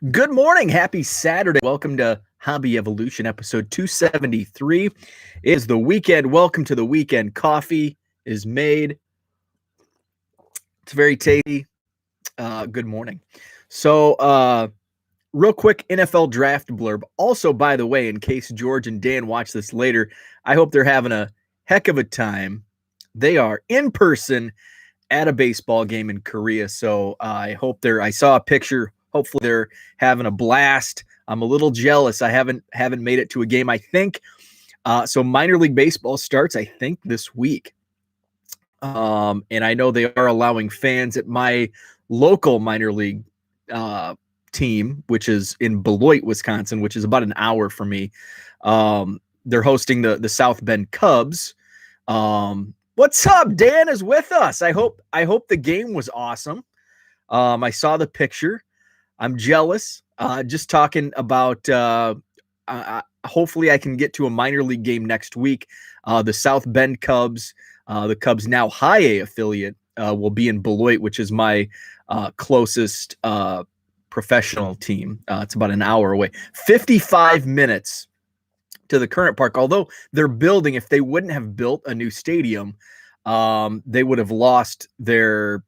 Good morning. Happy Saturday. Welcome to Hobby Evolution, episode 273. It is the weekend. Welcome to the weekend. Coffee is made. It's very tasty. Good morning. Real quick NFL draft blurb. Also, by the way, in case George and Dan watch this later, I hope they're having a heck of a time. They are in person at a baseball game in Korea. So I hope I saw a picture. Hopefully they're having a blast. I'm a little jealous. I haven't made it to a game, I think. So minor league baseball starts, I think, this week. And I know they are allowing fans at my local minor league team, which is in Beloit, Wisconsin, which is about an hour from me. They're hosting the South Bend Cubs. What's up? Dan is with us. I hope the game was awesome. I saw the picture. I'm jealous. Just talking about hopefully I can get to a minor league game next week. The South Bend Cubs, the Cubs now high A affiliate, will be in Beloit, which is my closest professional team. It's about an hour away. 55 minutes to the current park. Although they're building, if they wouldn't have built a new stadium, they would have lost their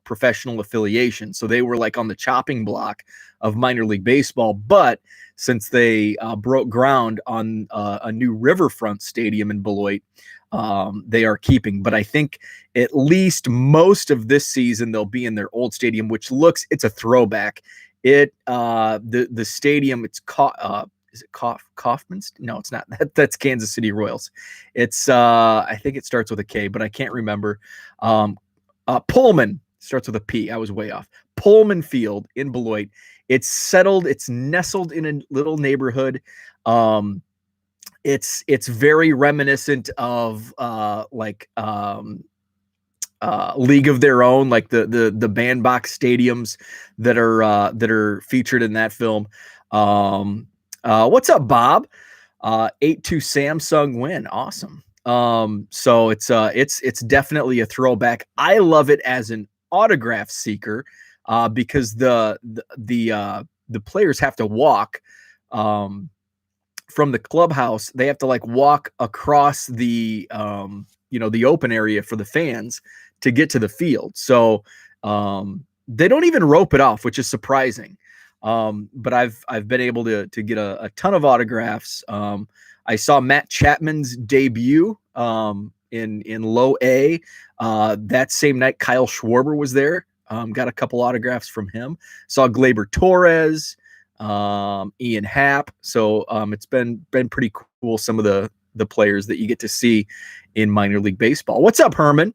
professional affiliation. So they were like on the chopping block of minor league baseball. But since they broke ground on a new Riverfront stadium in Beloit, they are keeping. But I think at least most of this season they'll be in their old stadium, which it's a throwback. The stadium, is it Kaufman's? No, it's not. That's Kansas City Royals. It's I think it starts with a K, but I can't remember. Pullman starts with a P. I was way off. Pullman Field in Beloit. It's settled. It's nestled in a little neighborhood. It's very reminiscent of League of Their Own, like the bandbox stadiums that are featured in that film. What's up, Bob? 8-2 Samsung win. Awesome. So it's definitely a throwback. I love it as an autograph seeker, because the players have to walk from the clubhouse. They have to walk across the the open area for the fans to get to the field. So they don't even rope it off, which is surprising. But I've been able to get a ton of autographs. I saw Matt Chapman's debut in low A. That same night, Kyle Schwarber was there. Got a couple autographs from him. Saw Gleyber Torres, Ian Happ. So it's been pretty cool, some of the players that you get to see in minor league baseball. What's up, Herman?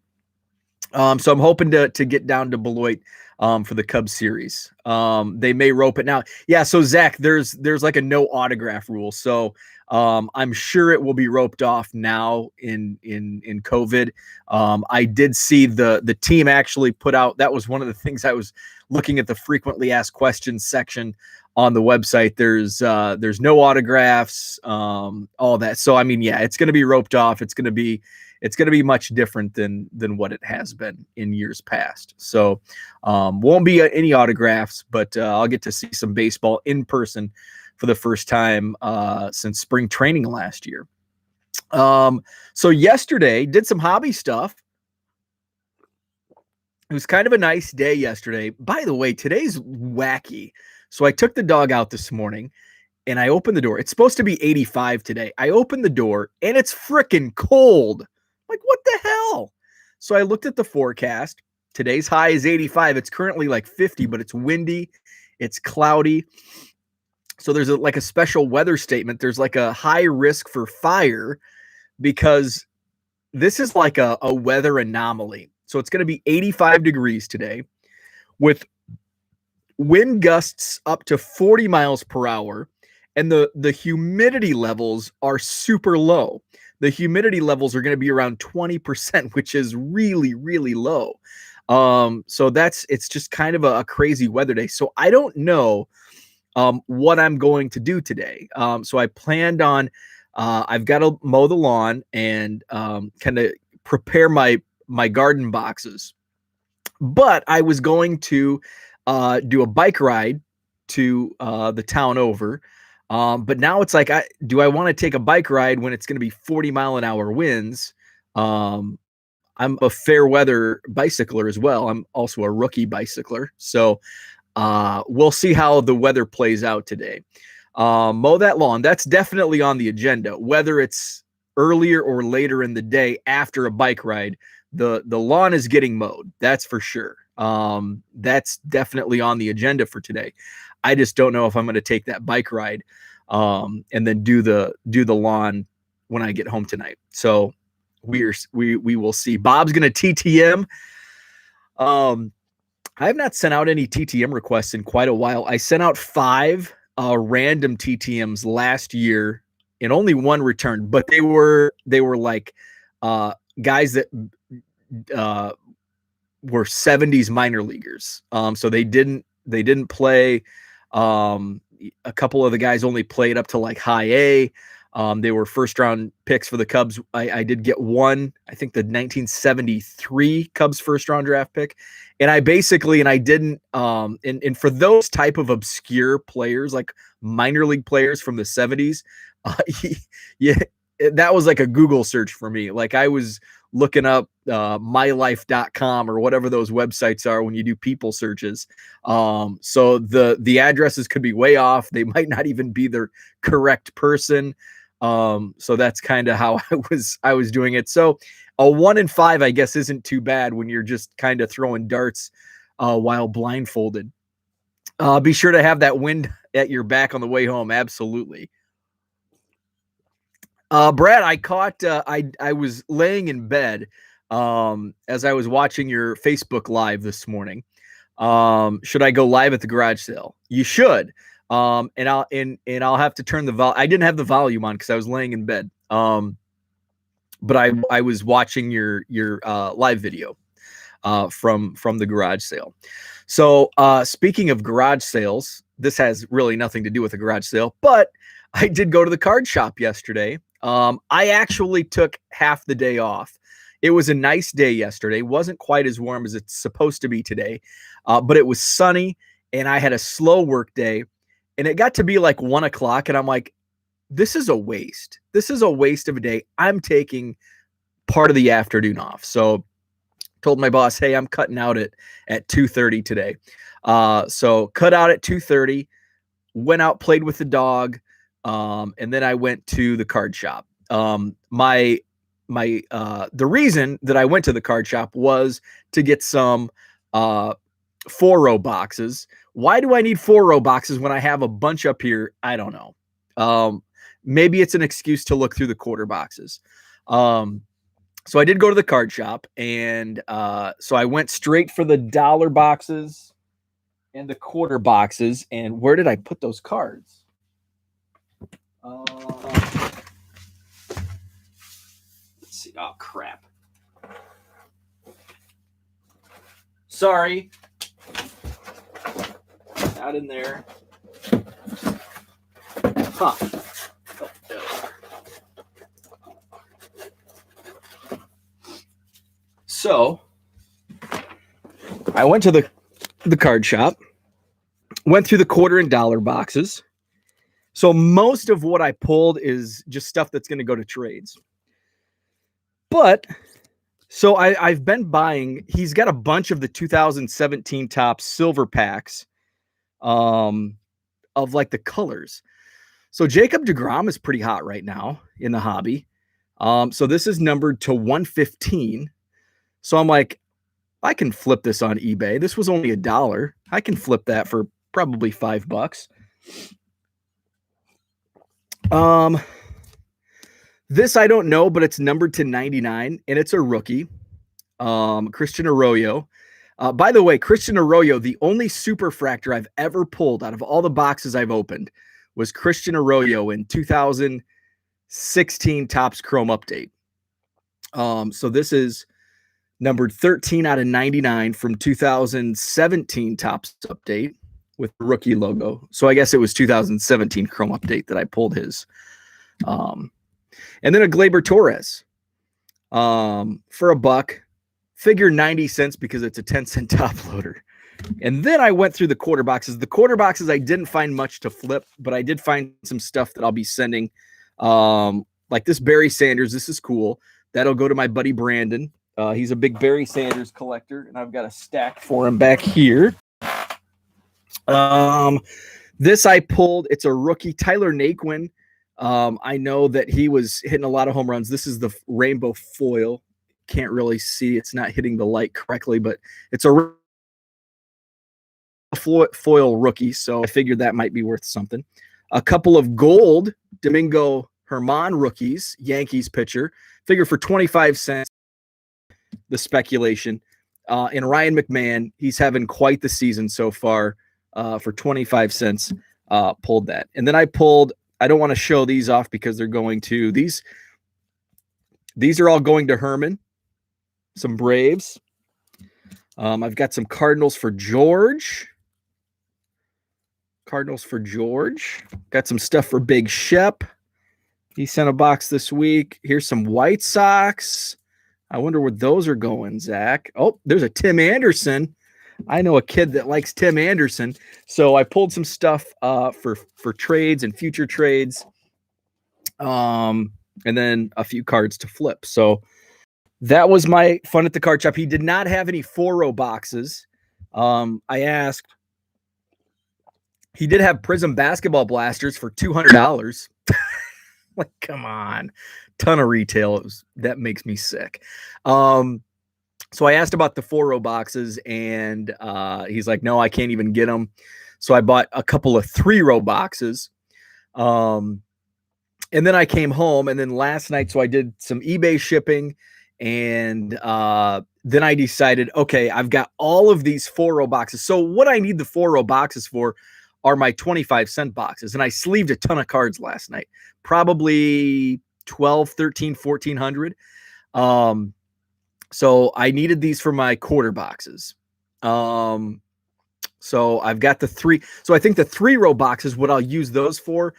So I'm hoping to get down to Beloit for the Cubs series. They may rope it now. Yeah, so Zach, there's like a no autograph rule. So I'm sure it will be roped off now in COVID. I did see the team actually put out, that was one of the things I was looking at, the frequently asked questions section on the website. There's no autographs, all that. So I mean, yeah, it's going to be roped off. It's going to be much different than what it has been in years past. So won't be any autographs, but I'll get to see some baseball in person for the first time since spring training last year. So yesterday did some hobby stuff. It was kind of a nice day yesterday. By the way, today's wacky. So I took the dog out this morning and I opened the door. It's supposed to be 85 today. I opened the door and it's freaking cold. Like, what the hell? So I looked at the forecast. Today's high is 85. It's currently like 50, but it's windy. It's cloudy. So there's a special weather statement. There's like a high risk for fire because this is like a weather anomaly. So it's going to be 85 degrees today with wind gusts up to 40 miles per hour. And the humidity levels are super low. The humidity levels are going to be around 20%, which is really, really low. So it's just kind of a crazy weather day. So I don't know what I'm going to do today. So I planned on, I've got to mow the lawn and kind of prepare my garden boxes. But I was going to do a bike ride to the town over. But now it's like, do I want to take a bike ride when it's going to be 40-mile-an-hour winds? I'm a fair weather bicycler as well. I'm also a rookie bicycler. So we'll see how the weather plays out today. Mow that lawn. That's definitely on the agenda. Whether it's earlier or later in the day after a bike ride, the lawn is getting mowed. That's for sure. That's definitely on the agenda for today. I just don't know if I'm going to take that bike ride and then do the lawn when I get home tonight. So we will see. Bob's going to TTM. I have not sent out any TTM requests in quite a while. I sent out 5 random TTMs last year and only 1 returned, but they were like guys that were 70s minor leaguers. So they didn't play. A couple of the guys only played up to like high A. They were first round picks for the Cubs. I did get one, I think the 1973 Cubs first round draft pick. And I didn't, and for those type of obscure players, like minor league players from the 70s, yeah, that was like a Google search for me. Like I was looking up mylife.com or whatever those websites are when you do people searches. So the addresses could be way off. They might not even be the correct person. So that's kind of how I was doing it. So a 1 in 5, I guess, isn't too bad when you're just kind of throwing darts while blindfolded. Be sure to have that wind at your back on the way home. Absolutely. Brad, I caught, I was laying in bed as I was watching your Facebook Live this morning. Should I go live at the garage sale? You should. And I'll have to turn the I didn't have the volume on because I was laying in bed. But I was watching your live video from the garage sale. So speaking of garage sales, this has really nothing to do with a garage sale, but I did go to the card shop yesterday. I actually took half the day off. It was a nice day yesterday. It wasn't quite as warm as it's supposed to be today, but it was sunny and I had a slow work day. And it got to be like 1 o'clock and I'm like, this is a waste. This is a waste of a day. I'm taking part of the afternoon off. So told my boss, hey, I'm cutting out at 2:30 today. So cut out at 2:30, went out, played with the dog. And then I went to the card shop. The reason that I went to the card shop was to get some 4-row boxes. Why do I need 4-row boxes when I have a bunch up here? I don't know. Maybe it's an excuse to look through the quarter boxes. So I did go to the card shop, and so I went straight for the dollar boxes and the quarter boxes. And where did I put those cards? Let's see. Oh, crap. Sorry. Not in there. Huh. So I went to the card shop, went through the quarter and dollar boxes. So most of what I pulled is just stuff that's going to go to trades. But so I've been buying, he's got a bunch of the 2017 Topps silver packs of like the colors. So Jacob deGrom is pretty hot right now in the hobby. So this is numbered to 115. So I'm like, I can flip this on eBay. This was only $1. I can flip that for probably $5. This I don't know, but it's numbered to 99 and it's a rookie. Christian Arroyo. By the way, Christian Arroyo, the only superfractor I've ever pulled out of all the boxes I've opened was Christian Arroyo in 2016 Topps Chrome Update. So this is numbered 13 out of 99 from 2017 Topps Update with the rookie logo. So I guess it was 2017 Chrome Update that I pulled his. And then a Gleyber Torres for $1. Figure 90 cents because it's a 10-cent top loader. And then I went through the quarter boxes. The quarter boxes, I didn't find much to flip, but I did find some stuff that I'll be sending. Like this Barry Sanders. This is cool. That'll go to my buddy Brandon. He's a big Barry Sanders collector, and I've got a stack for him back here. This I pulled. It's a rookie, Tyler Naquin. I know that he was hitting a lot of home runs. This is the rainbow foil. Can't really see. It's not hitting the light correctly, but it's a foil rookie, so I figured that might be worth something. A couple of gold Domingo Germán rookies, Yankees pitcher, figure for 25 cents. The speculation. And Ryan McMahon, he's having quite the season so far. For 25 cents, pulled that. And then I pulled, I don't want to show these off because they're going to, these are all going to Herman. Some Braves. I've got some Cardinals for George. Got some stuff for Big Shep. He sent a box this week. Here's some White Sox. I wonder where those are going, Zach. Oh, there's a Tim Anderson. I know a kid that likes Tim Anderson. So I pulled some stuff for trades and future trades. And then a few cards to flip. So that was my fun at the card shop. He did not have any 4-row boxes. I asked. He did have Prism basketball blasters for $200. Like, come on. Ton of retail. That makes me sick. So I asked about the 4-row boxes, and he's like, no, I can't even get them. So I bought a couple of 3-row boxes. And then I came home, and then last night, so I did some eBay shipping, and then I decided, okay, I've got all of these 4-row boxes. So what I need the 4-row boxes for are my 25-cent boxes. And I sleeved a ton of cards last night, probably 12, 13, 1400. So I needed these for my quarter boxes. So I've got the 3. So I think the 3-row boxes, what I'll use those for, are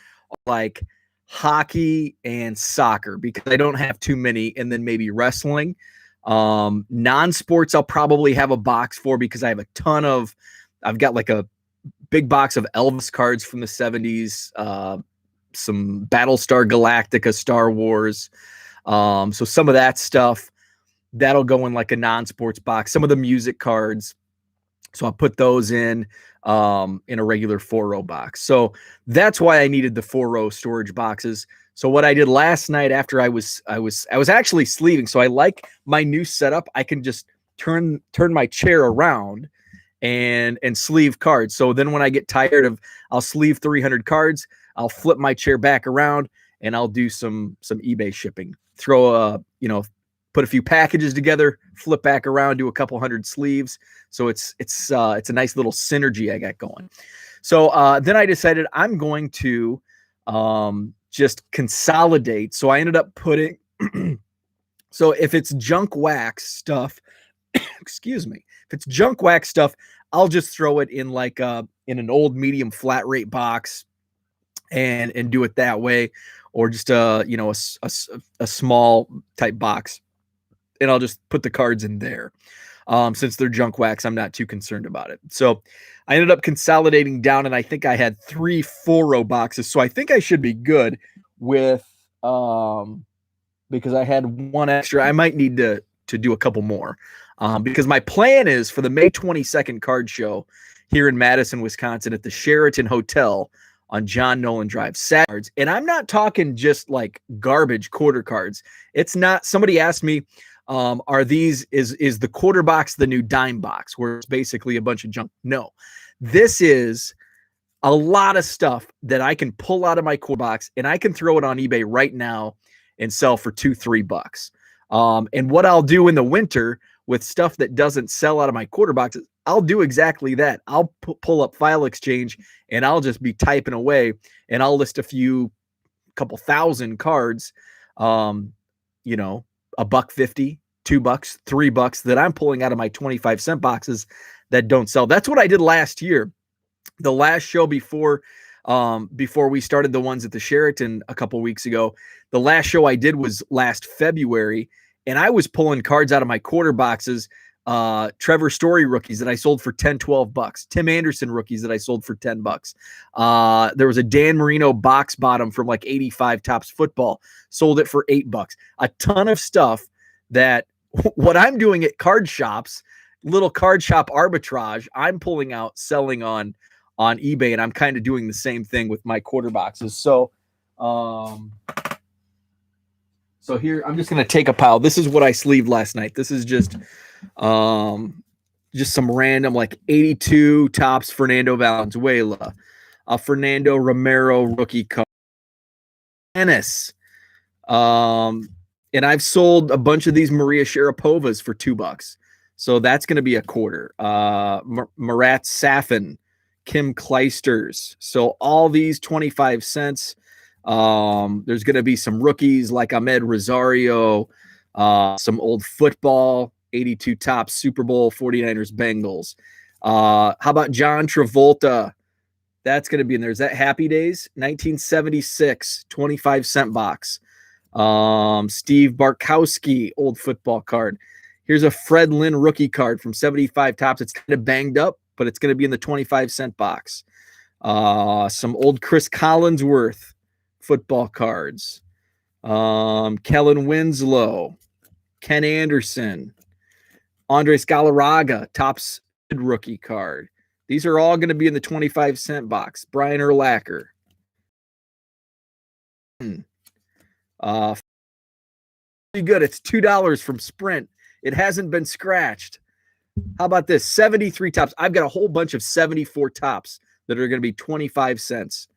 like hockey and soccer, because I don't have too many, and then maybe wrestling. Non-sports, I'll probably have a box for, because I have a ton of, I've got like a big box of Elvis cards from the 70s, some Battlestar Galactica, Star Wars. So some of that stuff, that'll go in like a non-sports box. Some of the music cards, so I'll put those in a regular 4-row box. So that's why I needed the 4-row storage boxes. So what I did last night after I was actually sleeving. So I like my new setup. I can just turn my chair around and sleeve cards. So then when I get tired of, I'll sleeve 300 cards, I'll flip my chair back around, and I'll do some eBay shipping. Put a few packages together, flip back around, do a couple hundred sleeves. So it's a nice little synergy I got going. So then I decided I'm going to just consolidate. So I ended up putting, so if it's junk wax stuff, excuse me, if it's junk wax stuff, I'll just throw it in like in an old medium flat rate box and do it that way, or just a small type box, and I'll just put the cards in there. Since they're junk wax, I'm not too concerned about it. So I ended up consolidating down, and I think I had 3 4-row boxes. So I think I should be good with, because I had one extra. I might need to do a couple more, because my plan is for the May 22nd card show here in Madison, Wisconsin, at the Sheraton Hotel on John Nolan Drive. Cards, and I'm not talking just like garbage quarter cards. It's not. Somebody asked me, are these, is the quarter box the new dime box, where it's basically a bunch of junk? No, this is a lot of stuff that I can pull out of my quarter box, and I can throw it on eBay right now and sell for $2-3. And what I'll do in the winter with stuff that doesn't sell out of my quarter boxes, I'll do exactly that. I'll pull up File Exchange, and I'll just be typing away, and I'll list a couple thousand cards, $1.50, $2, $3 that I'm pulling out of my 25-cent boxes that don't sell. That's what I did last year. The last show before we started the ones at the Sheraton a couple weeks ago, the last show I did was last February, and I was pulling cards out of my quarter boxes Trevor Story rookies that I sold for 10, $12. Tim Anderson rookies that I sold for $10. There was a Dan Marino box bottom from like 85 Tops Football, sold it for $8. A ton of stuff that what I'm doing at card shops, little card shop arbitrage, I'm pulling out, selling on eBay, and I'm kind of doing the same thing with my quarter boxes. So here, I'm just going to take a pile. This is what I sleeved last night. This is just some random like 82 Tops Fernando Valenzuela, Fernando Romero rookie card, tennis. And I've sold a bunch of these Maria Sharapovas for $2. So that's going to be a quarter. Marat Safin, Kim Kleisters. So all these 25 cents. There's going to be some rookies like Ahmed Rosario, some old football, 82 Tops Super Bowl, 49ers Bengals. How about John Travolta? That's going to be in there. Is that Happy Days? 1976, 25-cent box. Steve Barkowski, old football card. Here's a Fred Lynn rookie card from 75 Tops. It's kind of banged up, but it's going to be in the 25-cent box. Some old Chris Collinsworth football cards. Kellen Winslow, Ken Anderson, Andres Galarraga, Tops rookie card. These are all going to be in the 25-cent box. Brian Urlacher. Pretty good. It's $2 from Sprint. It hasn't been scratched. How about this? 73 Tops. I've got a whole bunch of 74 Tops that are going to be 25 cents.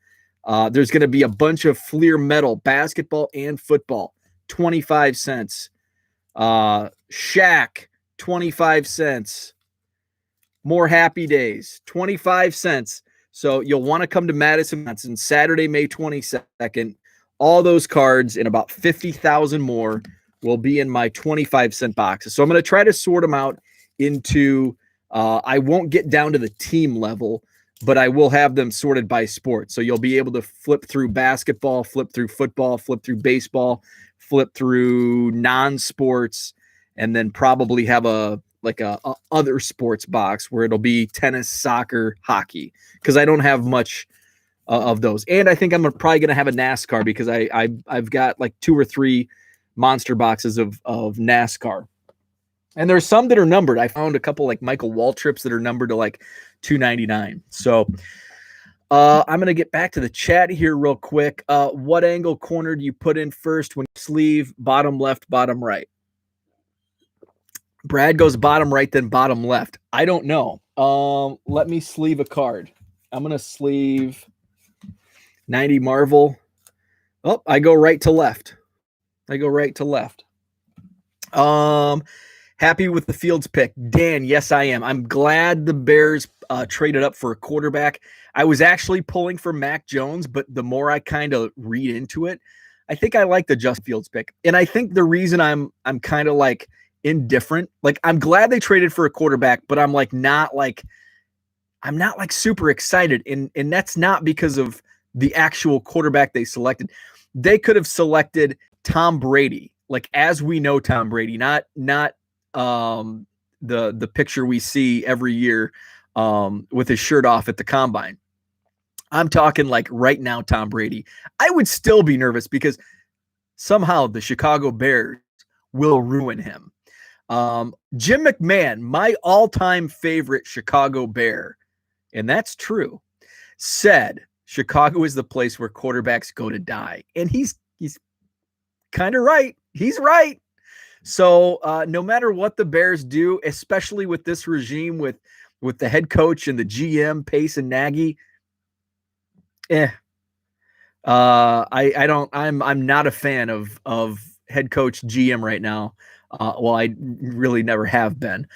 There's going to be a bunch of Fleer metal, basketball and football, 25 cents. Shaq, 25 cents. More Happy Days, 25 cents. So you'll want to come to Madison, Wisconsin, Saturday, May 22nd. All those cards and about 50,000 more will be in my 25-cent boxes. So I'm going to try to sort them out into, I won't get down to the team level, but I will have them sorted by sport. So you'll be able to flip through basketball, flip through football, flip through baseball, flip through non-sports, and then probably have a other sports box where it'll be tennis, soccer, hockey, because I don't have much of those. And I think I'm probably going to have a NASCAR because I've got like 2 or 3 monster boxes of NASCAR. And there's some that are numbered. I found a couple like Michael Waltrips that are numbered to like $2.99. So I'm going to get back to the chat here real quick. What angle corner do you put in first when you sleeve? Bottom left, bottom right? Brad goes bottom right, then bottom left. I don't know. Let me sleeve a card. I'm going to sleeve 90 Marvel. Oh, I go right to left. Happy with the Fields pick. Dan, yes, I am. I'm glad the Bears traded up for a quarterback. I was actually pulling for Mac Jones, but the more I kind of read into it, I think I like the Justin Fields pick. And I think the reason I'm kind of like indifferent, like I'm glad they traded for a quarterback, but I'm not super excited. And that's not because of the actual quarterback they selected. They could have selected Tom Brady, like as we know Tom Brady, not the picture we see every year with his shirt off at the combine. I'm talking like right now Tom Brady. I would still be nervous because somehow the Chicago Bears will ruin him. Jim McMahon, my all-time favorite Chicago Bear, and that's true, said Chicago is the place where quarterbacks go to die. And he's kind of right. He's right. So no matter what the Bears do, especially with this regime, with the head coach and the GM, Pace and Nagy, I'm not a fan of head coach GM right now. Well, I really never have been.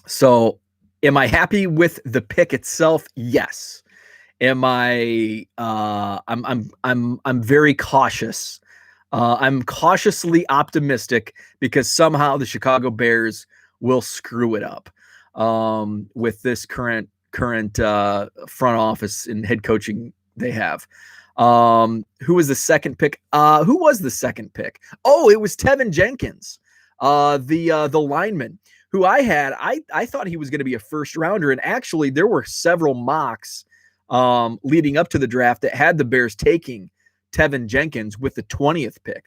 So am I happy with the pick itself? Yes. Am I I'm very cautious. I'm cautiously optimistic because somehow the Chicago Bears will screw it up with this current front office and head coaching they have. Who was the second pick? Who was the second pick? Oh, it was Tevin Jenkins. The lineman who I thought he was going to be a first rounder, and actually there were several mocks leading up to the draft that had the Bears taking Tevin Jenkins with the 20th pick.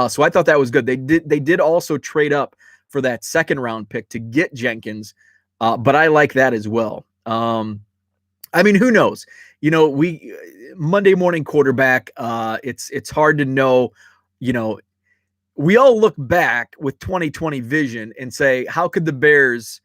So I thought that was good. They did also trade up for that second round pick to get Jenkins, but I like that as well. I mean, who knows? You know, we Monday morning quarterback. It's hard to know. You know, we all look back with 2020 vision and say, how could the Bears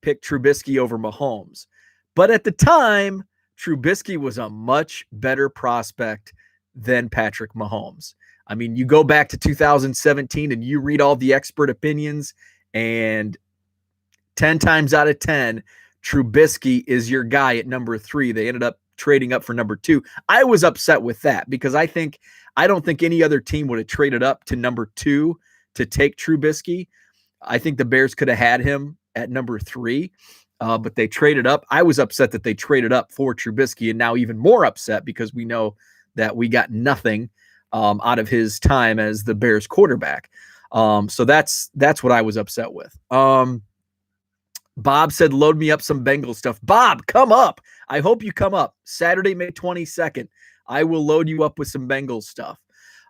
pick Trubisky over Mahomes? But at the time, Trubisky was a much better prospect than Patrick Mahomes. I mean, you go back to 2017 and you read all the expert opinions, and 10 times out of 10, Trubisky is your guy at number 3. They ended up trading up for number 2. I was upset with that because I don't think any other team would have traded up to number 2 to take Trubisky. I think the Bears could have had him at number 3, but they traded up. I was upset that they traded up for Trubisky, and now even more upset because we know that we got nothing out of his time as the Bears quarterback. So that's what I was upset with. Bob said, load me up some Bengals stuff. Bob, come up. I hope you come up. Saturday, May 22nd. I will load you up with some Bengals stuff.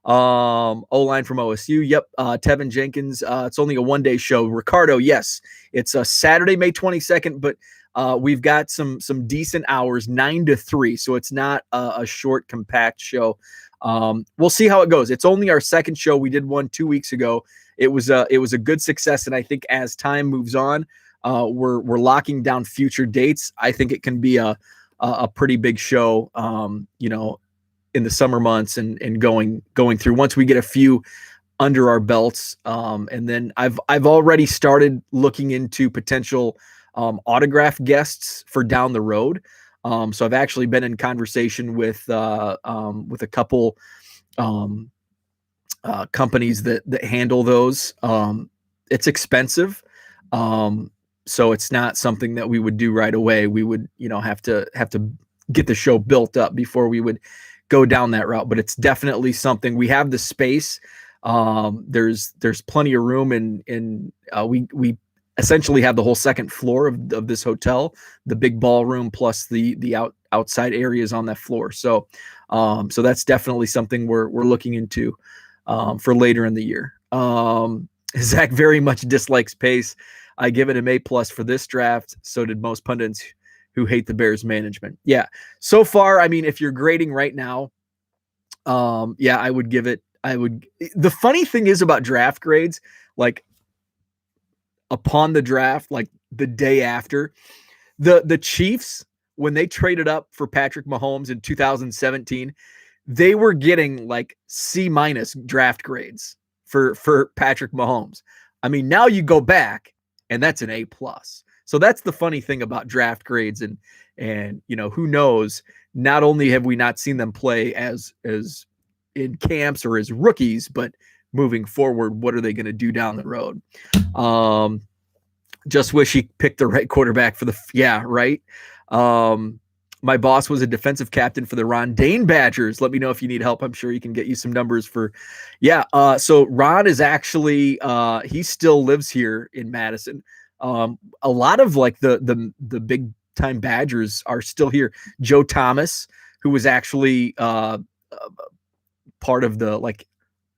O-line from OSU. Yep. Tevin Jenkins. It's only a one-day show. Ricardo, yes. It's a Saturday, May 22nd, but we've got some decent hours, 9 to 3. So it's not a short, compact show. We'll see how it goes. It's only our second show. We did one 2 weeks ago. It was a good success. And I think as time moves on, we're locking down future dates. I think it can be a pretty big show, you know, in the summer months and going through once we get a few under our belts. And then I've already started looking into potential autograph guests for down the road. So I've actually been in conversation with a couple companies that handle those. It's expensive. So it's not something that we would do right away. We would, you know, have to get the show built up before we would go down that route. But it's definitely something. We have the space. There's plenty of room, and we essentially have the whole second floor of this hotel, the big ballroom plus the outside areas on that floor. So that's definitely something we're looking into for later in the year. Zach very much dislikes Pace. I give it an A+ for this draft. So did most pundits who hate the Bears management. Yeah. So far, I mean, if you're grading right now, yeah, I would give it. The funny thing is about draft grades, like upon the draft, like the day after, the Chiefs, when they traded up for Patrick Mahomes in 2017, they were getting like C- draft grades for Patrick Mahomes. I mean, now you go back and that's an A+. So that's the funny thing about draft grades, and you know, who knows, not only have we not seen them play as in camps or as rookies, but moving forward, what are they going to do down the road? Just wish he picked the right quarterback for right. My boss was a defensive captain for the Ron Dane Badgers. Let me know if you need help. I'm sure he can get you some numbers for, so Ron is actually, he still lives here in Madison. A lot of like the big time Badgers are still here. Joe Thomas, who was actually part of the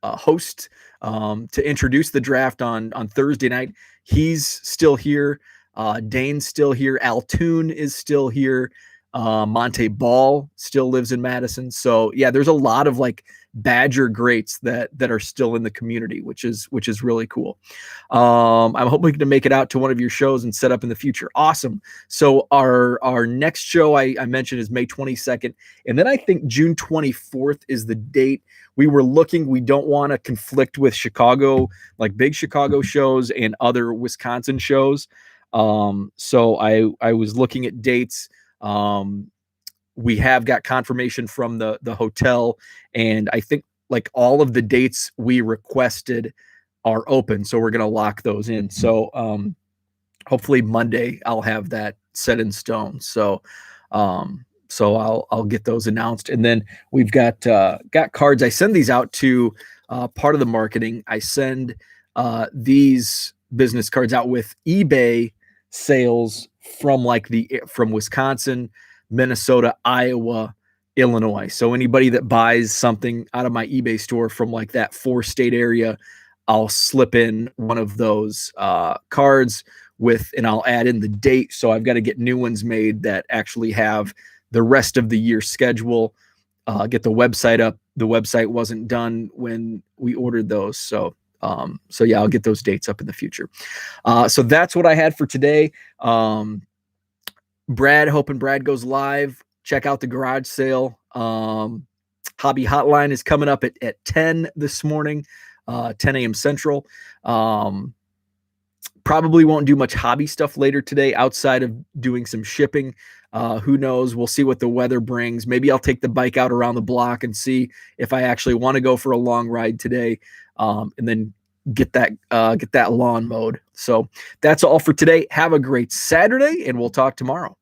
host to introduce the draft on Thursday night. He's still here. Dane's still here. Altoon is still here. Monte Ball still lives in Madison. So yeah, there's a lot of like Badger greats that are still in the community, which is really cool. I'm hoping to make it out to one of your shows and set up in the future. Awesome. So our next show I mentioned is May 22nd. And then I think June 24th is the date. We were looking, we don't want to conflict with Chicago, like big Chicago shows and other Wisconsin shows. So I was looking at dates. We have got confirmation from the hotel, and I think like all of the dates we requested are open. So we're going to lock those in. So, hopefully Monday I'll have that set in stone. So I'll get those announced. And then we've got cards. I send these out to, part of the marketing. I send, these business cards out with eBay sales from from Wisconsin, Minnesota, Iowa, Illinois. So anybody that buys something out of my eBay store from like that 4-state area, I'll slip in one of those cards and I'll add in the date. So I've got to get new ones made that actually have the rest of the year schedule. Get the website up. The website wasn't done when we ordered those. So yeah, I'll get those dates up in the future. So that's what I had for today. Hoping Brad goes live. Check out the garage sale. Hobby Hotline is coming up at 10 this morning, 10 a.m. Central. Probably won't do much hobby stuff later today outside of doing some shipping. Who knows? We'll see what the weather brings. Maybe I'll take the bike out around the block and see if I actually want to go for a long ride today, and then get that lawn mowed. So that's all for today. Have a great Saturday, and we'll talk tomorrow.